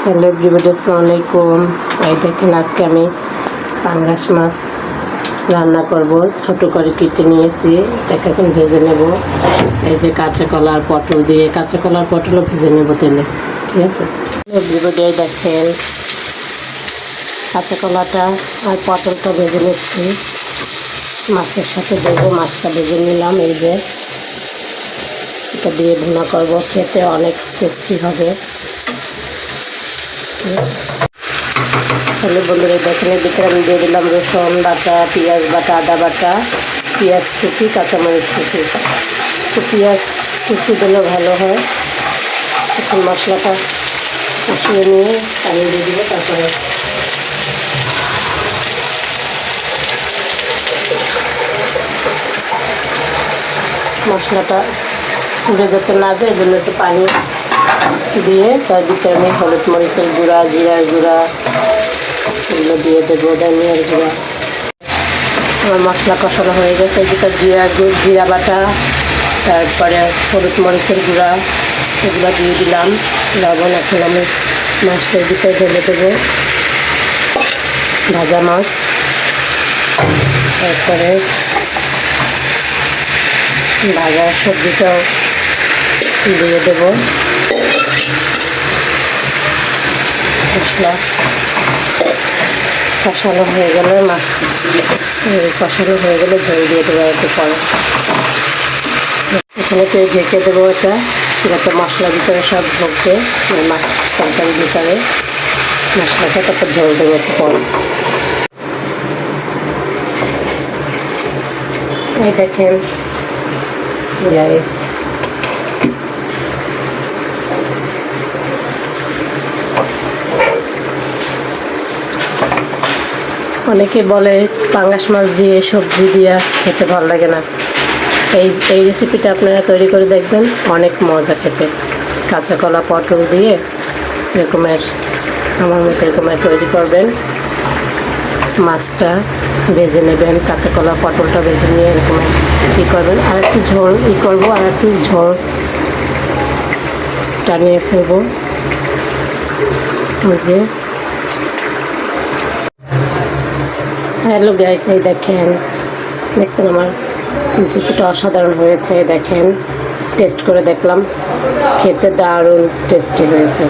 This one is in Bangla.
হ্যালো এভরিবডি, আসসালামু আলাইকুম। এই দেখেন আজকে আমি পাঙ্গাস মাছ রান্না করব। ছোট করে কেটে নিয়েছি, এটাকে এখন ভেজে নেব। এই যে কাঁচা কলা আর পটল দিয়ে, কাঁচা কলা আর পটলও ভেজে নেব তেলে, ঠিক আছে। এভরিবডি দেখেন কাঁচা কলাটা আর পটলটা ভেজে নিচ্ছি, মাছের সাথে দেবো। মাছটা ভেজে নিলাম, এই যে এটা দিয়ে ভুনা করব, খেতে অনেক টেস্টি হবে। তাহলে বন্ধুরা দেখেন, এদিকে আমি দিয়ে দিলাম রসুন বাটা, পেঁয়াজ বাটা, আদা বাটা, পেঁয়াজ কুচি, কাঁচামরিচ কুচি। তো পেঁয়াজ কুচি দিলে ভালো হয়। এখন মশলাটা কষিয়ে নিয়ে পানি দিয়ে দিব। তারপরে মশলাটা পুড়ে যেতে না যায়, এই জন্য একটু পানি দিয়ে তার ভিতরে আমি হলুদ মরিচের গুঁড়া, জিরার গুঁড়া এগুলো দিয়ে দেবো, ধনিয়ার গুঁড়া। আমার মশলা কষানো হয়ে গেছে। এই ভিতরে জিরা বাটা, তারপরে হলুদ মরিচের গুঁড়া এগুলো দিয়ে দিলাম, লবণ। এখন আমি মাছটার ভিতরে ঢেলে দেবো, ভাজা মাছ। তারপরে ভাজা সবজিটাও দিয়ে দেবো। মশলা কষানো হয়ে গেলে মাছ কষানো হয়ে গেলে ঝোল দিয়ে দেবো একটু পরে। এখানে তো ঢেকে দেবো এটা, যাতে মশলার ভিতরে সব ঢুকবে, মাছ তরকারির ভিতরে মশলাটা। তারপর ঝোল দেবো একটু পরে। এই দেখেন গাইস, অনেকে বলে পাঙ্গাস মাছ দিয়ে সবজি দিয়ে খেতে ভালো লাগে না। এই রেসিপিটা আপনারা তৈরি করে দেখবেন, অনেক মজা খেতে। কাঁচা কলা পটল দিয়ে এরকমের আমার মতো এরকমের তৈরি করবেন। মাছটা ভেজে নেবেন, কাঁচা কলা পটলটা ভেজে নিয়ে এরকম করবেন। আর একটু ঝোল করবো, আর একটু ঝোল টানিয়ে ফেলবো। যে হ্যালো গাইস, এই দেখেন, দেখছেন আমার রেসিপিটা অসাধারণ হয়েছে। দেখেন টেস্ট করে দেখলাম, খেতে দারুণ টেস্টি হয়েছে।